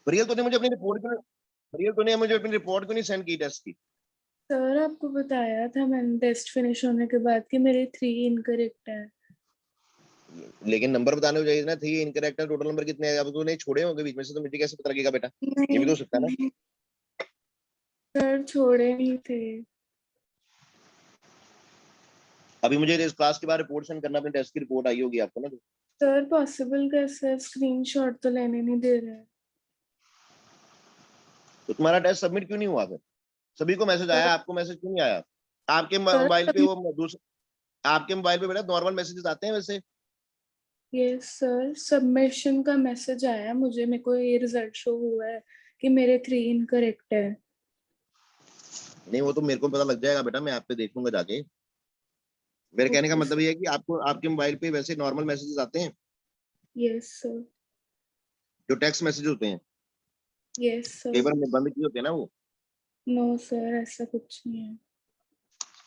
प्रियल तूने मुझे अपनी रिपोर्ट क्यों प्रियल तूने मुझे अपनी रिपोर्ट क्यों नहीं सेंड की टेस्ट की? सर आपको बताया था मैंने टेस्ट फिनिश होने के बाद कि मेरे 3 इनकरेक्ट है। लेकिन नंबर बताने को चाहिए ना, 3 इनकरेक्ट है, टोटल नंबर कितने हैं? अब तूने छोड़े होंगे बीच में से, तो मुझे कैसे पता लगेगा बेटा? ये भी तो हो सकता है ना। नहीं सर, छोड़े नहीं थे। अभी मुझे इस क्लास के बाद रिपोर्ट सेंड करना, अपने टेस्ट की रिपोर्ट आई होगी आपको ना। सर पॉसिबल कैसे है? स्क्रीनशॉट तो लेने नहीं दे रहे। तो तुम्हारा टेस्ट सबमिट क्यों नहीं हुआ फिर? सभी को मैसेज आया, सर आपको मैसेज क्यों नहीं आया? आपके सर मोबाइल पे वो दूसरा, आपके मोबाइल पे बेटा नॉर्मल मैसेजेस आते हैं वैसे? यस सर, सबमिशन का मैसेज आया मुझे, मेरे को ये रिजल्ट शो हुआ है कि मेरे 3 इनकरेक्ट है। नहीं, वो तो मेरे को पता लग जाएगा बेटा, मैं आप पे देखूंगा जाके। मेरे कहने का ओके मतलब सर। ये है कि आपको आपके मोबाइल पे वैसे नॉर्मल मैसेजेस आते हैं, यस सर। जो टेक्स्ट मैसेज होते हैं। यस कई सर। बार हमने बंद किए होते हैं ना वो। नो सर, ऐसा कुछ नहीं है।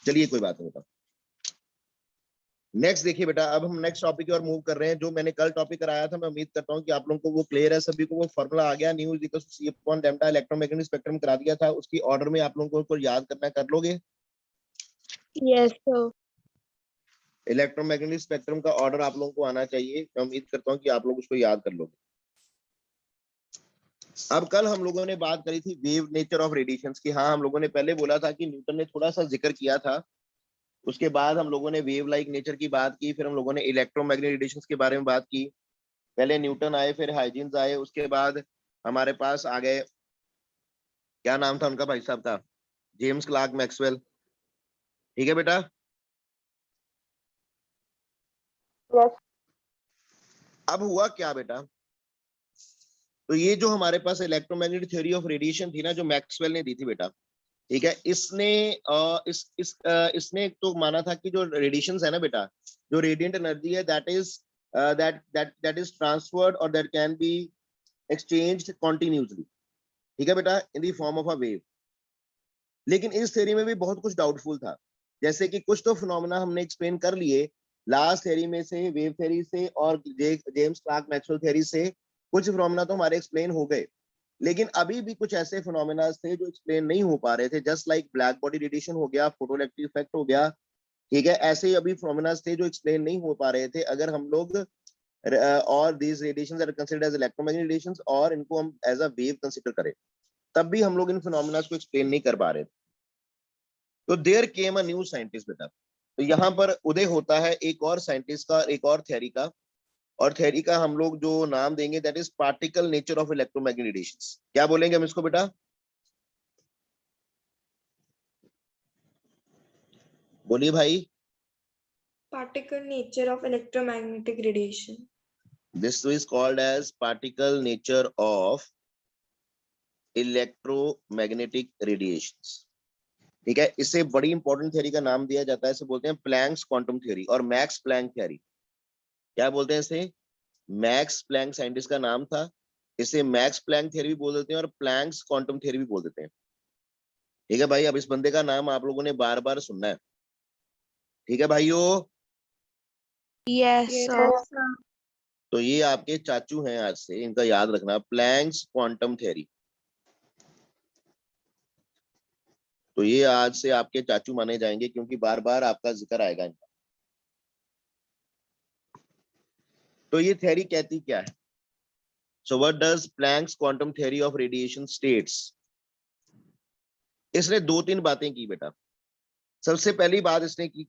चलिए कोई बात नहीं बेटा। नेक्स्ट देखिए बेटा, अब हम नेक्स्ट टॉपिक की ओर मूव कर रहे हैं। जो मैंने कल टॉपिक कराया था, मैं उम्मीद करता हूँ कि आप लोगों को वो क्लियर है, सभी को वो फॉर्मूला आ गया। Nu is equal to c upon delta, electromagnetic spectrum करा दिया था, उसकी ऑर्डर में आप लोगों को याद करना, कर लोगे? Yes sir. इलेक्ट्रोमैग्नेटिक स्पेक्ट्रम का ऑर्डर आप लोगों को आना चाहिए। मैं उम्मीद करता हूँ कि आप लोग उसको याद कर लोगे। अब कल हम लोगों ने बात करी थी वेव नेचर ऑफ रेडिएशंस की। हाँ, हम लोगों ने पहले बोला था कि न्यूटन ने थोड़ा सा जिक्र किया था। उसके बाद हम लोगों ने वेव लाइक नेचर की बात की, फिर हम लोगों ने इलेक्ट्रोमैग्नेटिक रेडिएशंस के बारे में बात की। पहले न्यूटन आए, फिर हाइजेंस आए, उसके बाद हमारे पास आ गए, क्या नाम था उनका भाई साहब का, जेम्स क्लार्क मैक्सवेल। ठीक है बेटा। यस। अब हुआ क्या बेटा, तो ये जो हमारे पास इलेक्ट्रोमैग्नेटिक थ्योरी ऑफ रेडिएशन थी ना, जो मैक्सवेल ने दी थी बेटा, ठीक है, इसने इसने एक तो माना था कि जो रेडिएशंस है ना बेटा, जो रेडिएंट एनर्जी है, दैट इज ट्रांसफर्ड और that can be exchanged continuously. ठीक है बेटा, इन the form of a wave. लेकिन इस थ्योरी में भी बहुत कुछ डाउटफुल था। जैसे कि कुछ तो फिनोमेना हमने एक्सप्लेन कर लिए लास्ट थ्योरी में से, वेव थ्योरी से और जेम्स क्लार्क मैक्सवेल थ्योरी से। कुछ फिनोमेना तो हमारे एक्सप्लेन हो गए, लेकिन अभी भी कुछ ऐसे फिनोमेना थे जो एक्सप्लेन नहीं हो पा रहे थे। Just like black body radiation हो गया, फोटोइलेक्ट्रिक इफेक्ट हो गया। ठीक है, ऐसे ही अभी फिनोमेना थे जो एक्सप्लेन नहीं हो पा रहे थे। अगर हम लोग और these radiations are considered as electromagnetic radiations, और इनको हम एज अ वेव कंसीडर करें, तब भी हम लोग इन फिनोमेना को एक्सप्लेन नहीं कर पा रहे थे। तो there came a new scientist बेटा। तो यहाँ पर उदय होता है एक और साइंटिस्ट का, एक और थ्योरी का। और थ्योरी का हम लोग जो नाम देंगे, that is particle nature of electromagnetic radiations. क्या बोलेंगे हम इसको बेटा? बोलिए भाई। Particle nature of electromagnetic radiation. This is called as particle nature of electromagnetic radiations. ठीक है, इससे बड़ी इंपॉर्टेंट थ्योरी का नाम दिया जाता है, इसे बोलते हैं प्लैंक्स क्वांटम थ्योरी और मैक्स प्लैंक थ्योरी। क्या बोलते हैं इसे? मैक्स प्लैंक साइंटिस्ट का नाम था। इसे मैक्स प्लैंक थ्योरी भी बोल देते हैं और प्लैंक्स क्वांटम थ्योरी भी बोल देते हैं। ठीक है भाई, अब इस बंदे का नाम आप लोगों ने बार बार सुनना है। ठीक है भाइयों। Yes, sir. तो ये आपके चाचू हैं आज से, इनका याद रखना, प्लैंक्स क्वांटम थ्योरी। तो ये आज से आपके चाचू माने जाएंगे, क्योंकि बार बार आपका जिक्र आएगा इनका। तो ये थ्योरी कहती क्या है? So what does Planck's quantum theory of radiation states? इसने दो तीन बातें की बेटा। सबसे पहली बात इसने की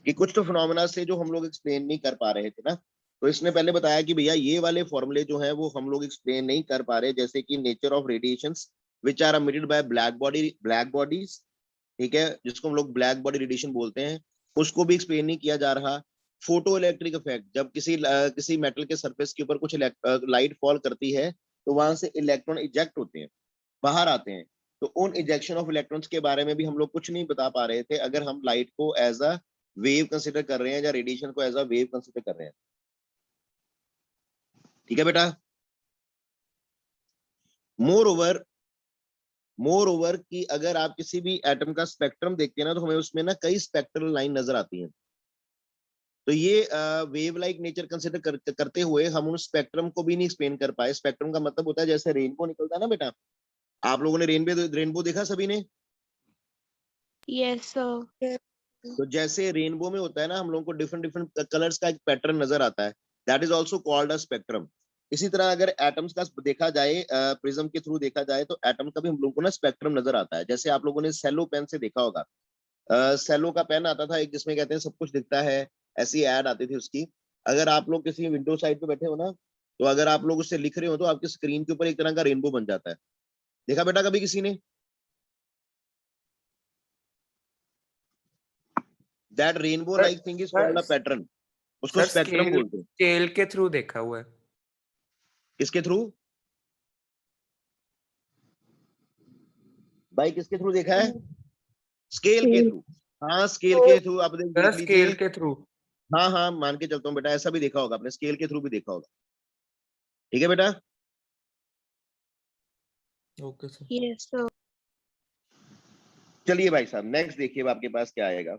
कि कुछ तो फिनोमेना से जो हम लोग एक्सप्लेन नहीं कर पा रहे थे ना, तो इसने पहले बताया कि भैया ये वाले फॉर्मूले जो हैं वो हम लोग एक्सप्लेन नहीं कर पा रहे, जैसे कि nature of radiations which are emitted by black bodies. ठीक है, जिसको हम लोग ब्लैक बॉडी रेडिएशन बोलते हैं, उसको भी एक्सप्लेन नहीं किया जा रहा। फोटो इलेक्ट्रिक इफेक्ट, जब किसी मेटल के सरफेस के ऊपर कुछ लाइट फॉल करती है, तो वहां से इलेक्ट्रॉन इजेक्ट होते हैं, बाहर आते हैं। तो उन इजेक्शन ऑफ इलेक्ट्रॉन्स के बारे में भी हम लोग कुछ नहीं बता पा रहे थे, अगर हम लाइट को एज अ वेव कंसिडर कर रहे हैं या रेडिएशन को एज अ वेव कंसिडर कर रहे हैं। ठीक है बेटा। मोर ओवर कि अगर आप किसी भी एटम का स्पेक्ट्रम देखते हैं ना, तो हमें उसमें ना कई स्पेक्ट्रल लाइन नजर आती हैं। तो ये वेव लाइक नेचर कंसिडर करते हुए हम उन स्पेक्ट्रम को भी नहीं एक्सप्लेन कर पाए। स्पेक्ट्रम का मतलब होता है जैसे रेनबो निकलता है ना बेटा, आप लोगों ने रेनबो देखा सभी ने? Yes, sir. तो जैसे रेनबो में होता है ना, हम लोगों को डिफरेंट डिफरेंट कलर्स का एक पैटर्न नजर आता है, that is also called a spectrum. इसी तरह अगर एटम्स का देखा जाए, प्रिज्म के थ्रू देखा जाए, तो एटम का भी हम लोगों को ना स्पेक्ट्रम नजर आता है। जैसे आप लोगों ने सेलो पेन से देखा होगा, सेलो का पेन आता था एक, जिसमें कहते हैं सब कुछ दिखता है, ऐसी ऐड आती थी उसकी। अगर आप लोग किसी विंडो साइड पे बैठे हो ना, तो अगर आप लोग उससे लिख रहे हो तो आपकी स्क्रीन के ऊपर एक तरह का रेनबो बन जाता है। देखा बेटा कभी किसी ने? That rainbow sir like thing is called a pattern, उसको सर स्पेक्ट्रम स्केल बोलते हैं। स्केल के थ्रू देखा हुआ है। किसके थ्रू भाई, किसके थ्रू देखा है? स्केल के थ्रू। हाँ, स्केल के थ्रू आप सर देख लीजिए। स्केल के थ्रू। हाँ हाँ, मान के चलता हूँ बेटा, ऐसा भी देखा होगा आपने, स्केल के थ्रू भी देखा होगा। ठीक है बेटा? Okay sir. Yes, sir. चलिए भाई साहब, नेक्स्ट देखिए आपके पास क्या आएगा।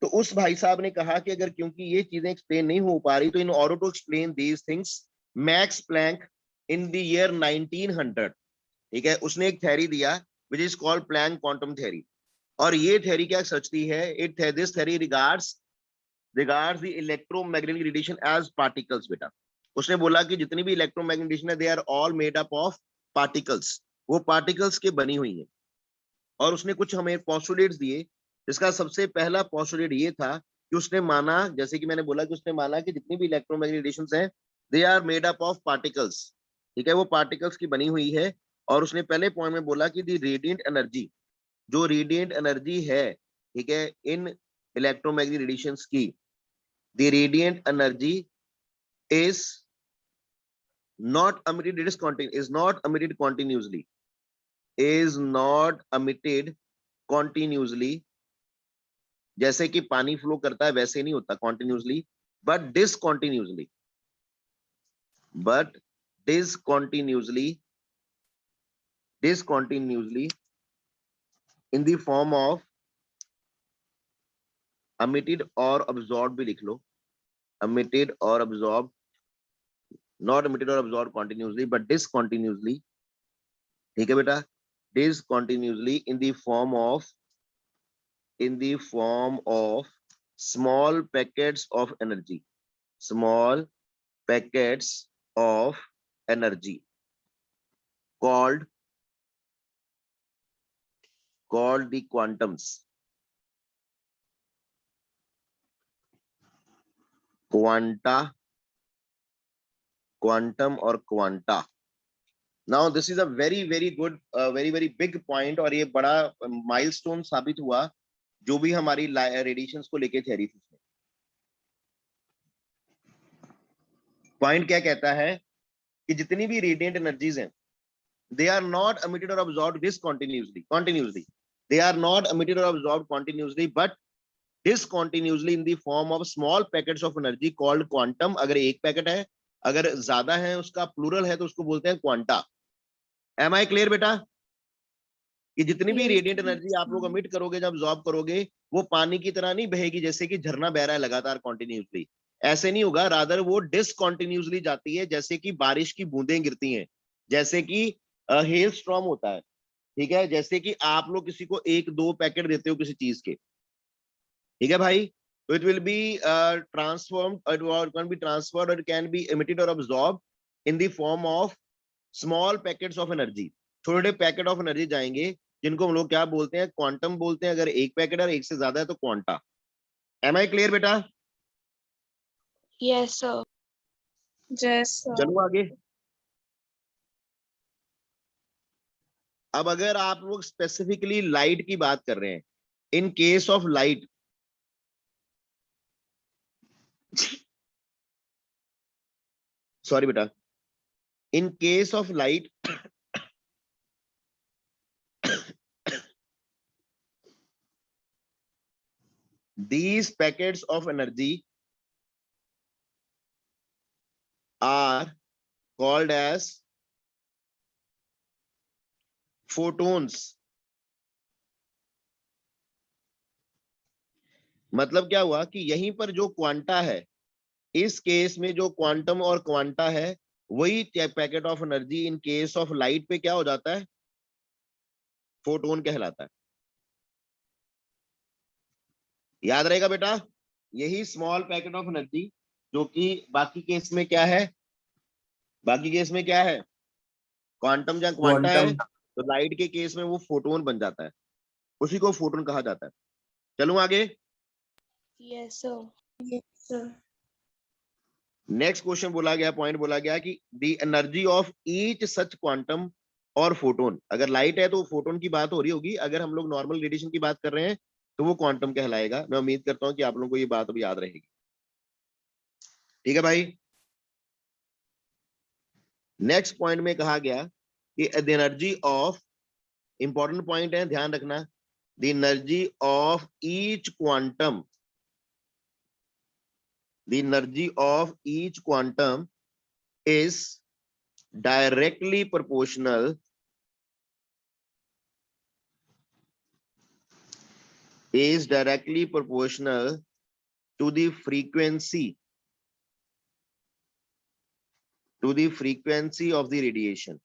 तो उस भाई साहब ने कहा कि अगर क्योंकि ये चीजें एक्सप्लेन नहीं हो पा रही, तो in order to explain these things, Max Planck in the year 1900, ठीक है, उसने एक थ्योरी दिया which is called Planck quantum theory. और ये थ्योरी क्या सोचती है? It this theory regards the electromagnetic radiation as particles. बेटा उसने बोला कि जितनी भी इलेक्ट्रोमैग्नेटिक रेडिएशन है, they are all made up of particles, वो पार्टिकल्स के बनी हुई है। और उसने कुछ हमें पोस्टुलेट्स दिए, जिसका सबसे पहला पोस्टुलेट ये था कि उसने माना, जैसे कि मैंने बोला कि उसने माना कि जितनी भी इलेक्ट्रोमैग्नेटिक रेडिएशंस हैं, they are made up of particles, ठीक है, वो पार्टिकल्स की बनी हुई है। और उसने पहले पॉइंट में बोला कि दी रेडिएंट एनर्जी, जो रेडिएंट एनर्जी है, ठीक है, इन इलेक्ट्रोमैग्नेटिक रेडिएशंस की, the radiant energy is not emitted, is not emitted continuously, is not emitted continuously, जैसे कि पानी फ्लो करता है वैसे नहीं होता continuously, but डिसकॉन्टिन्यूसली, but डिसकॉन्टिन्यूसली, डिसकॉन्टिन्यूसली in the form of emitted और absorbed भी लिख लो, emitted और absorbed, not emitted or absorbed continuously but discontinuously, ठीक है बेटा, discontinuously in the form of small packets of energy, small packets of energy called the quantums, quanta, quantum और quanta। Now this is a very very good, very very big point, और ये बड़ा milestone साबित हुआ जो भी हमारी radiations को लेके थ्योरी थी। पॉइंट क्या कहता है कि जितनी भी रेडिएंट एनर्जीज हैं, they are not emitted or absorbed continuously, they are not emitted or absorbed continuously but discontinuously in the form of small packets of energy called quantum। अगर एक पैकेट है, अगर ज्यादा है, उसका प्लूरल है, तो उसको बोलते हैं क्वांटा। एम आई क्लियर बेटा? कि जितनी भी Yes, रेडिएंट sir. एनर्जी आप लोग एमिट करोगे, जब अब्सॉर्ब करोगे, वो पानी की तरह नहीं बहेगी जैसे कि झरना बह रहा है लगातार कॉन्टिन्यूसली, ऐसे नहीं होगा, रादर वो डिसकॉन्टिन्यूसली जाती है, जैसे कि बारिश की बूंदें गिरती हैं, जैसे कि हेल स्ट्रॉम होता है, ठीक है, जैसे कि आप लोग किसी को एक दो पैकेट देते हो किसी चीज के, ठीक है भाई, तो it will be transformed, it can be transferred, it can be emitted और absorb in the form of small packets of energy. छोटे पैकेट ऑफ एनर्जी जाएंगे, जिनको हम लोग क्या बोलते हैं? क्वांटम बोलते हैं। अगर एक पैकेट और एक से ज्यादा है तो क्वांटा। एम आई क्लियर बेटा? Yes, sir. Yes, sir. चलो आगे। अब अगर आप लोग स्पेसिफिकली लाइट की बात कर रहे हैं, in case of light, sorry बेटा, in case of light, these packets of energy are called as photons। मतलब क्या हुआ कि यहीं पर जो क्वांटा है, इस केस में जो क्वांटम और क्वांटा है, वही packet of energy in case of light पे क्या हो जाता है, फोटोन कहलाता है। याद रहेगा बेटा, यही स्मॉल पैकेट ऑफ एनर्जी जो कि बाकी केस में क्या है, बाकी केस में क्या है, क्वांटम या क्वांटा है, क्वांटम। तो लाइट के केस में वो फोटोन बन जाता है, उसी को फोटोन कहा जाता है। चलूं आगे। Yes, sir. Yes, sir. Next question बोला गया, पॉइंट बोला गया कि the energy of each such quantum और फोटोन, अगर लाइट है तो फोटोन की बात हो रही होगी, अगर हम लोग नॉर्मल रेडिएशन की बात कर रहे हैं तो वो क्वांटम कहलाएगा। मैं उम्मीद करता हूं कि आप लोगों को ये बात अब याद रहेगी। ठीक है भाई। नेक्स्ट पॉइंट में कहा गया कि the energy of, important point है, ध्यान रखना, the energy of each quantum, the energy of each quantum is directly proportional to the frequency of the radiation,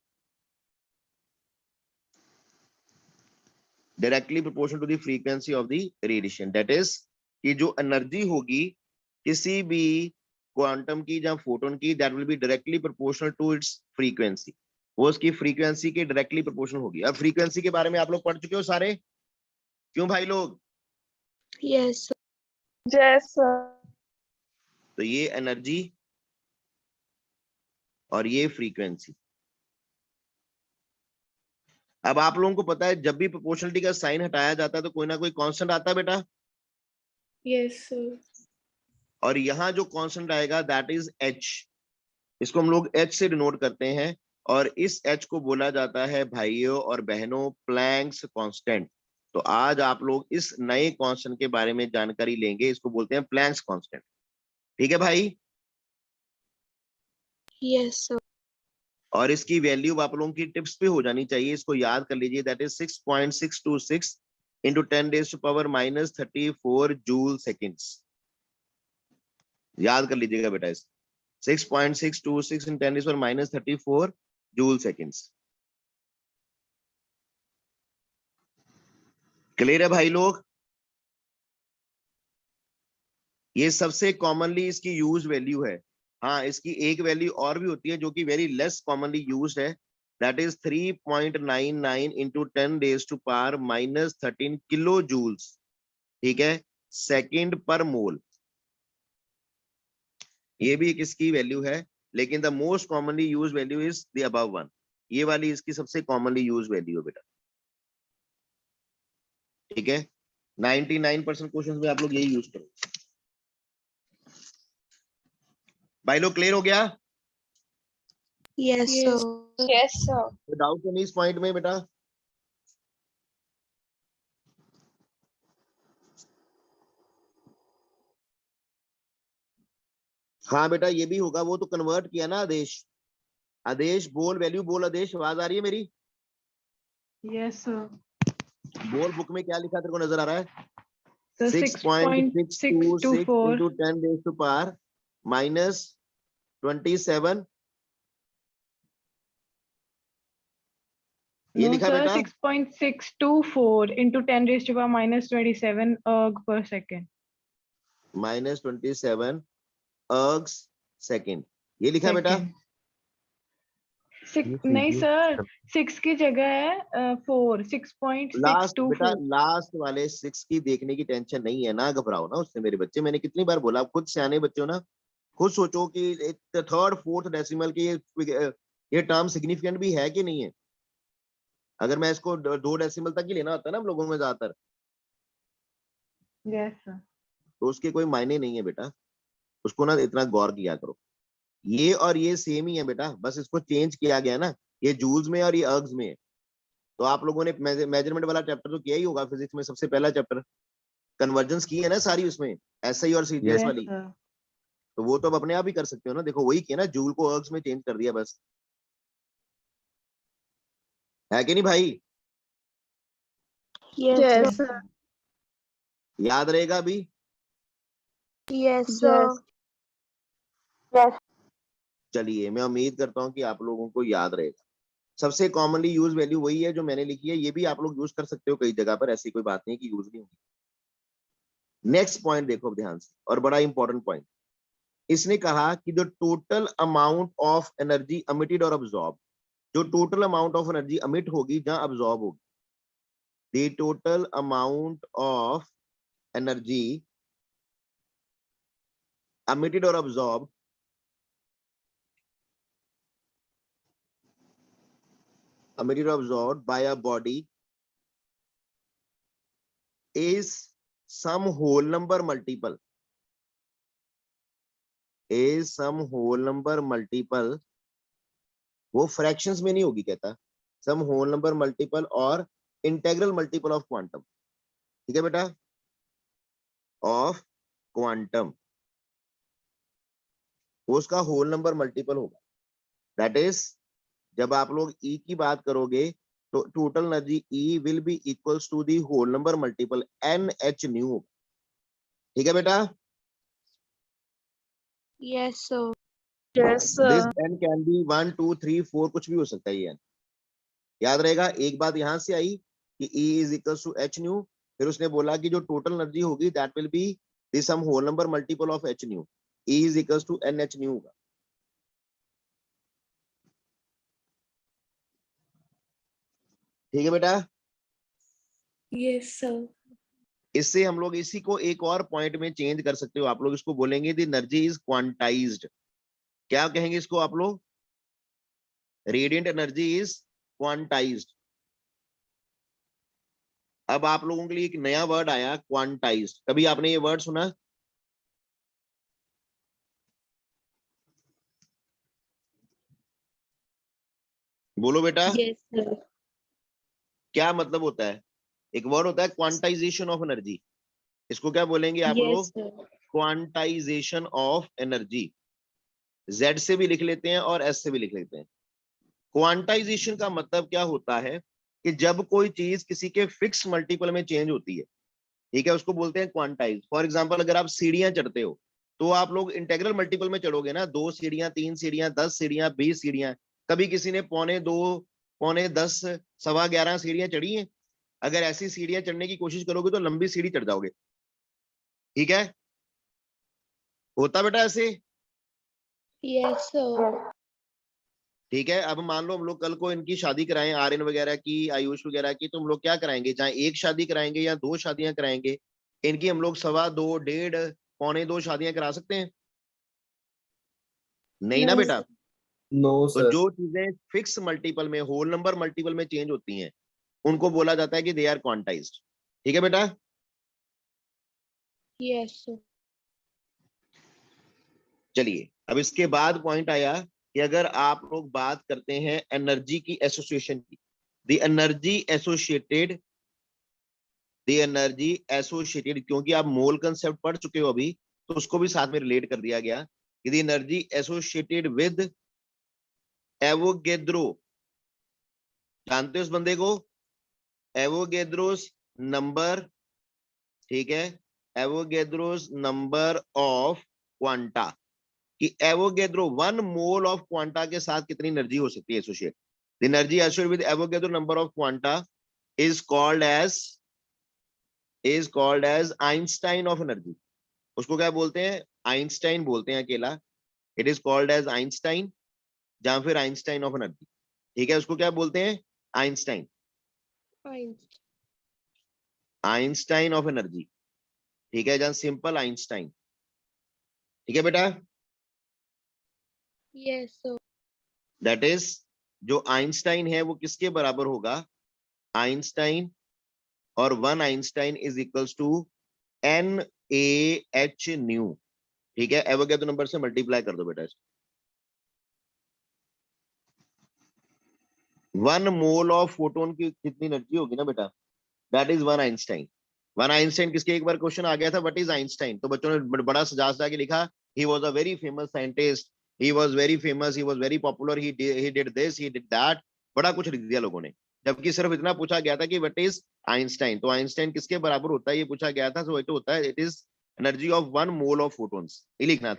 directly proportional to the frequency of the radiation, that is कि जो energy होगी किसी भी quantum की या photon की, that will be directly proportional to its frequency, वो उसकी फ्रीक्वेंसी के डायरेक्टली प्रोपोर्शनल होगी। अब फ्रीक्वेंसी के बारे में आप लोग पढ़ चुके हो सारे, क्यों भाई लोग? Yes, sir. Yes, sir. तो ये एनर्जी और ये फ्रीक्वेंसी। अब आप लोगों को पता है जब भी प्रोपोर्शनलिटी का साइन हटाया जाता है तो कोई ना कोई कांस्टेंट आता है बेटा, Yes, sir. और यहाँ जो कांस्टेंट आएगा दैट इज एच, इसको हम लोग एच से डिनोट करते हैं, और इस एच को बोला जाता है भाइयों और बहनों प्लैंक्स कांस्टेंट। तो आज आप लोग इस नए कांस्टेंट के बारे में जानकारी लेंगे, इसको बोलते हैं प्लैंक्स कांस्टेंट। ठीक है भाई। Yes, sir. और इसकी वैल्यू आप लोगों की टिप्स पे हो जानी चाहिए, इसको याद कर लीजिए, that is 6.626 into 10 raised to power minus 34 joule seconds. याद कर लीजिएगा बेटा, इस 6.626 in 10 raised to power minus 34 joule seconds. Clear है भाई लोग? ये सबसे कॉमनली इसकी यूज वैल्यू है। हाँ, इसकी एक वैल्यू और भी होती है जो कि वेरी लेस कॉमनली यूज्ड है, that is 3.99 into 10 raised to power minus 13 kilo joules, ठीक है, सेकेंड पर मोल। ये भी एक इसकी वैल्यू है, लेकिन the most commonly use value is the above one, ये वाली इसकी सबसे कॉमनली यूज वैल्यू है बेटा। ठीक है, 99% क्वेश्चंस में आप लोग यही यूज करो। भाई लोग क्लियर हो गया? Yes, Yes. sir. Yes, sir. तो डाउट नहीं इस पॉइंट में बेटा? हाँ बेटा, ये भी होगा, वो तो कन्वर्ट किया ना आदेश। आदेश बोल, वैल्यू बोल, आदेश आवाज आ रही है मेरी? Yes, sir. बोल, बुक में क्या लिखा तेरे को नजर आ रहा है? The 6.626 6.624. into 10 raised to power minus 27, ये No, लिखा sir. बेटा? 6.624 into 10 raised to power minus 27 erg per second. minus 27 ergs second, ये लिखा बेटा? Second. नहीं सर, 6 की जगह है 4. लास्ट बेटा, 6.624. लास्ट वाले 6 की देखने की टेंशन नहीं है ना, घबराओ ना उससे मेरे बच्चे। मैंने कितनी बार बोला, आप खुद सियाने बच्चे हो ना, खुद सोचो कि थर्ड फोर्थ डेसिमल की ये टर्म सिग्निफिकेंट भी है कि नहीं है। अगर मैं इसको 2 डेसिमल तक ही लेना होता है ना हम लोगों में ज्यादातर, Yes, sir. तो उसके कोई मायने नहीं है बेटा, उसको ना इतना गौर किया करो। ये और ये सेम ही है बेटा, बस इसको चेंज किया गया ना, ये जूल्स में और ये अर्ग्स में है। तो आप लोगों ने मेजरमेंट वाला चैप्टर तो किया ही होगा फिजिक्स में, सबसे पहला चैप्टर कन्वर्जेंस की है ना सारी, उसमें एसआई और सीजीएस Yes, वाली, sir. तो वो तो अब अपने आप ही कर सकते हो ना। देखो वही किया ना, जूल को अर्ग्स में चेंज कर दिया बस, है कि नहीं भाई? Yes, Yes, sir. sir. याद रहेगा अभी? Yes, sir. चलिए, मैं उम्मीद करता हूँ कि आप लोगों को याद रहेगा। सबसे कॉमनली यूज वैल्यू वही है जो मैंने लिखी है, ये भी आप लोग यूज कर सकते हो कई जगह पर, ऐसी कोई बात नहीं कि यूज नहीं होगी। नेक्स्ट पॉइंट देखो ध्यान से, और बड़ा इंपॉर्टेंट पॉइंट। इसने कहा कि जो total amount of energy emitted और अब्सॉर्ब, जो टोटल अमाउंट ऑफ एनर्जी अमिट होगी जहां अब्सॉर्ब होगी, the total amount of energy emitted or absorbed by a body is some whole number multiple वो फ्रैक्शंस में नहीं होगी, कहता सम होल नंबर मल्टीपल और इंटेग्रल मल्टीपल ऑफ क्वांटम। ठीक है बेटा, ऑफ क्वांटम, वो उसका होल नंबर मल्टीपल होगा। दैट इज, जब आप लोग E की बात करोगे तो total energy E will be equals to the whole number multiple NH nu. ठीक है बेटा, Yes, sir. Yes, this sir. N can be 1 2 3 4 कुछ भी हो सकता है ये N। याद रहेगा, एक बात यहां से आई कि E is equals to H nu, फिर उसने बोला कि जो टोटल एनर्जी होगी that will be the sum whole number multiple of H nu, E is equals to NH nu होगा। ठीक है बेटा, Yes, sir. इससे हम लोग इसी को एक और पॉइंट में चेंज कर सकते हो। आप लोग इसको बोलेंगे द एनर्जी इज क्वांटाइज्ड। क्या कहेंगे इसको आप लोग? Radiant energy is quantized. अब आप लोगों के लिए एक नया वर्ड आया, क्वांटाइज्ड। कभी आपने ये वर्ड सुना? बोलो बेटा, Yes, sir. क्या मतलब होता है? एक वर्ड होता है क्वांटाइजेशन ऑफ एनर्जी, इसको क्या बोलेंगे आप लोग? Yes, sir. Quantization of energy. Z से भी लिख लेते हैं और S से भी लिख लेते हैं। क्वांटाइजेशन का मतलब क्या होता है कि जब कोई चीज किसी के फिक्स मल्टीपल में चेंज होती है, ठीक है, उसको बोलते हैं क्वांटाइज। फॉर एग्जांपल, अगर आप सीढ़ियां चढ़ते हो तो आप लोग इंटेग्रल मल्टीपल में चढ़ोगे ना, 2 सीढ़ियां, 3 सीढ़ियां, 10 सीढ़ियां, 20 सीढ़ियां। कभी किसी ने 2.25, 10, 11.15 सीढ़ियां चढ़ी हैं? अगर ऐसी सीढ़ियां चढ़ने की कोशिश करोगे तो लंबी सीढ़ी चढ़ जाओगे। ठीक है, होता बेटा ऐसे? Yes, sir. ठीक है, अब मान लो हम लोग कल को इनकी शादी कराएं, आर्यन वगैरह की, आयुष वगैरह की, तो हम लोग क्या कराएंगे? चाहे एक शादी कराएंगे या 2 शादियां कराएंगे, इनकी हम लोग 2.25, 1.5, 2.25 शादियां करा सकते हैं? नहीं ना No, बेटा। sir. नो तो सर। जो चीजें फिक्स मल्टीपल में, होल नंबर मल्टीपल में चेंज होती हैं, उनको बोला जाता है कि दे आर क्वांटाइज्ड। ठीक है बेटा, Yes, sir. चलिए अब इसके बाद पॉइंट आया कि अगर आप लोग बात करते हैं एनर्जी की एसोसिएशन की, द एनर्जी एसोसिएटेड, क्योंकि आप मोल कंसेप्ट पढ़ चुके हो अभी, तो उसको भी साथ में रिलेट कर दिया गया कि the energy associated with Avogadro. जानते हो उस बंदे को? एवोगेड्रोस नंबर, ठीक है, एवोगेड्रोस नंबर ऑफ क्वांटा, कि एवोगेड्रो 1 मोल ऑफ क्वांटा के साथ कितनी एनर्जी हो सकती है associate. The energy associated with Avogadro number of quanta is called as Einstein of energy. उसको क्या बोलते हैं? आइंस्टाइन बोलते हैं अकेला। It is called as Einstein, या फिर आइंस्टाइन ऑफ एनर्जी। ठीक है, उसको क्या बोलते हैं? Einstein, Fine. Einstein of energy. ठीक है, जहां सिंपल आइंस्टाइन। ठीक है बेटा, Yes, sir. दैट इज, जो आइंस्टाइन है वो किसके बराबर होगा? आइंस्टाइन, और 1 Einstein is equals to NaH nu. ठीक है, एवोगेड्रो नंबर से मल्टीप्लाई कर दो बेटा इसको। 1 मोल ऑफ फोटोन की कितनी एनर्जी होगी ना बेटा? That is 1 Einstein. 1 आइंस्टाइन किसके, एक बार क्वेश्चन आ गया था, व्हाट इज आइंस्टाइन, तो बच्चों ने बड़ा सजा सजा के लिखा, he was a very famous scientist, he was very famous, he was very popular, he did this, he did that, बड़ा कुछ लिख दिया लोगों ने। जबकि सिर्फ इतना पूछा गया था कि व्हाट इज आइंस्टाइन। तो आइंस्टाइन किसके बराबर होता है ये पूछा गया था, सो इट होता है, it is energy of 1 mole of photons, ये लिखना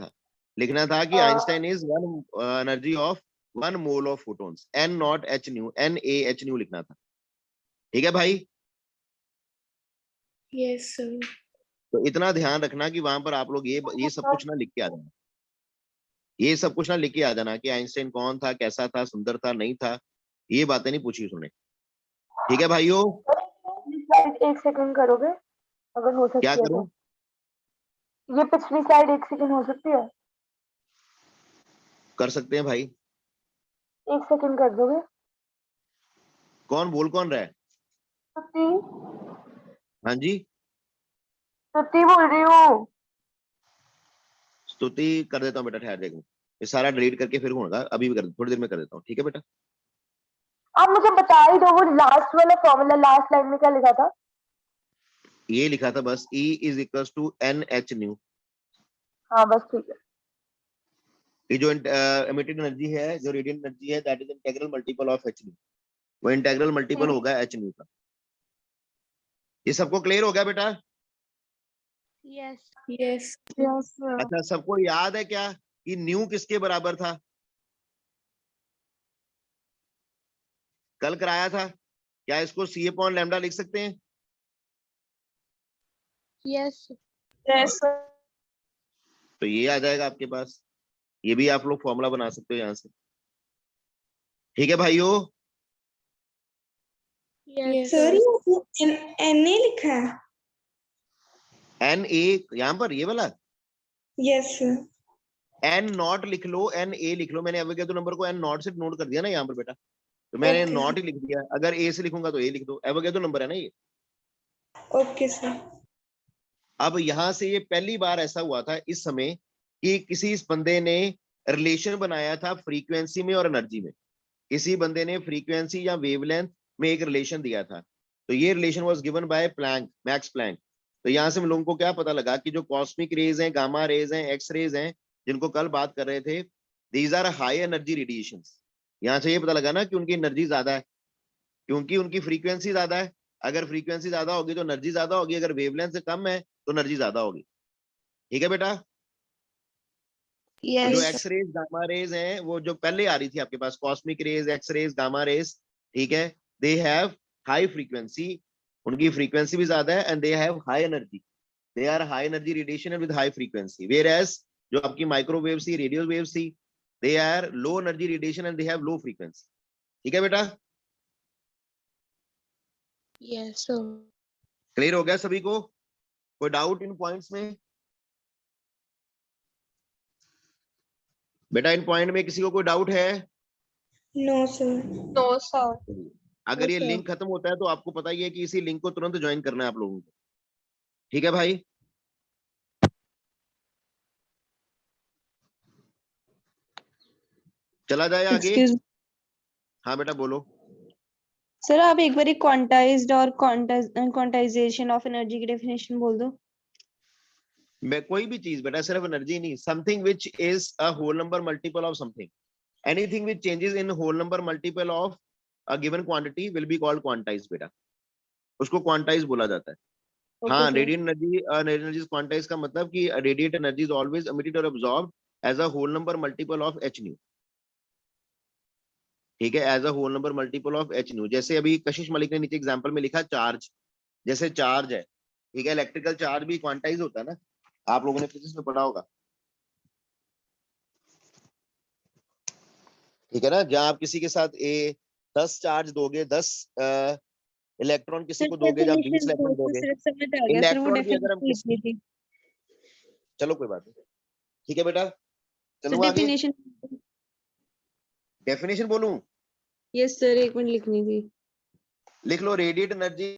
था कि Einstein is 1 energy of 1 mole of photons, n not h new, n a h new लिखना था। ठीक है भाई, यस सर। तो इतना ध्यान रखना कि वहां पर आप लोग ये सब कुछ ना लिख के आ जाना, ये सब कुछ ना लिख के आ जाना कि आइंस्टाइन कौन था, कैसा था, सुंदर था, नहीं था, ये बातें नहीं पूछी उसने। ठीक है भाइयों, स्लाइड 1 सेकंड करोगे अगर हो सकती क्या है तो? करूं? ये पिछली स्लाइड 1 सेकंड हो सकती है? कर सकते हैं भाई। 1 सेकंड कर दोगे? कौन कौन रहा है? स्तुति, हाँ जी, स्तुति बोल रही हूँ। स्तुति कर देता हूँ बेटा, ठहर देखो, ये सारा डिलीट करके फिर होगा, अभी भी कर, थोड़ी देर में कर देता हूँ। ठीक है बेटा, आप मुझे बता ही दो वो लास्ट वाला फॉर्मूला, लास्ट लाइन में क्या लिखा था? ये लिखा था बस E is equal to N H nu. हाँ बस ठीक है। ये जो एमिटेड एनर्जी है, जो रेडिएंट एनर्जी है, that is integral multiple of H new, वो इंटीग्रल मल्टीपल होगा एच न्यू का। ये सबको क्लियर हो गया बेटा? Yes. Yes Yes, sir. अच्छा, सबको याद है क्या कि न्यू किसके बराबर था? कल कराया था, क्या इसको सी अपॉन लैम्डा लिख सकते हैं? Yes. यस तो ये आ जाएगा आपके पास, ये भी आप लोग फॉर्मूला बना सकते हो यहाँ से। ठीक है भाइयों, Yes. Yes sir sir. ये एन ए लिखा है। एन ए यहाँ पर ये वाला यस सर। एन नॉट लिख लो, एन ए लिख लो। मैंने एवोगैड्रो नंबर को एन नॉट से नोट कर दिया ना यहाँ पर बेटा, तो मैंने Okay. नॉट ही लिख दिया। अगर ए से लिखूंगा तो ए लिख दो, एवोगैड्रो नंबर है ना ये। Okay sir. अब यहाँ से ये पहली बार ऐसा हुआ था इस समय कि किसी इस बंदे ने रिलेशन बनाया था फ्रीक्वेंसी में और एनर्जी में। किसी बंदे ने फ्रीक्वेंसी या वेवलेंथ में एक रिलेशन दिया था, तो ये relation was given by Planck, Max Planck. तो यहाँ से हम लोगों को क्या पता लगा कि जो कॉस्मिक रेज हैं, गामा रेज हैं, एक्स रेज हैं, जिनको कल बात कर रहे थे, these are high energy radiations. यहाँ से ये पता लगा ना कि उनकी एनर्जी ज्यादा है, क्योंकि उनकी फ्रीक्वेंसी ज्यादा है। अगर फ्रीक्वेंसी ज्यादा होगी तो एनर्जी ज्यादा होगी, अगर वेवलेंथ से कम है तो एनर्जी ज्यादा होगी। ठीक है बेटा, तो Yes. जो एक्स रेज, गामा रेज हैं, वो जो पहले आ रही थी आपके पास, cosmic rays, X rays, gamma rays, ठीक है, दे हैव हाई फ्रीक्वेंसी, उनकी फ्रीक्वेंसी भी ज्यादा है, and they have high energy, they are high energy radiation with high frequency. Whereas जो आपकी माइक्रोवेव थी, रेडियो वेव थी, they are low energy radiation and they have low frequency. ठीक है बेटा, Yes, sir. क्लियर हो गया सभी को? कोई डाउट इन पॉइंट्स में? बेटा इन पॉइंट में किसी को कोई डाउट है? No sir. No, sir. अगर ये Okay. लिंक खत्म होता है तो आपको पता ही है कि इसी लिंक को तुरंत ज्वाइन करना है आप लोगों को। ठीक है भाई, चला जाए आगे। एक्सक्यूज हाँ बेटा बोलो। सर, आप एक बार क्वांटाइज्ड और क्वांटाइजेशन ऑफ एनर्जी की डेफिनेशन बोल दो। मैं कोई भी चीज बेटा, सिर्फ एनर्जी नहीं, something which is a whole number multiple of something, anything which changes in whole number multiple of a given quantity will be called quantize बेटा, उसको क्वांटाइज बोला जाता है। हाँ, sir. रेडिएंट एनर्जी क्वांटाइज का मतलब कि radiate energy is always emitted और absorbed as a whole number multiple of H nu. ठीक है, as a whole number multiple of H nu. जैसे अभी कशिश मलिक ने नीचे एग्जांपल में लिखा चार्ज, जैसे चार्ज है, ठीक है, इलेक्ट्रिकल चार्ज भी क्वांटाइज होता है ना, आप लोगों ने फिजिक्स में पढ़ा होगा। ठीक है ना, जहां आप किसी के साथ 10 चार्ज दोगे, 10 इलेक्ट्रॉन किसी को दोगे, जब 20 इलेक्ट्रॉन दोगे, सिर्फ समझ आ गया सर, वो इलेक्ट्रॉन भी अगर हम डेफिनेशन लिखनी थी। चलो कोई बात नहीं, ठीक है बेटा, सर चलो आगे। डेफिनेशन। डेफिनेशन बोलूं? यस सर, एक मिनट लिखनी थी। लिख लो, रेडिएट एनर्जी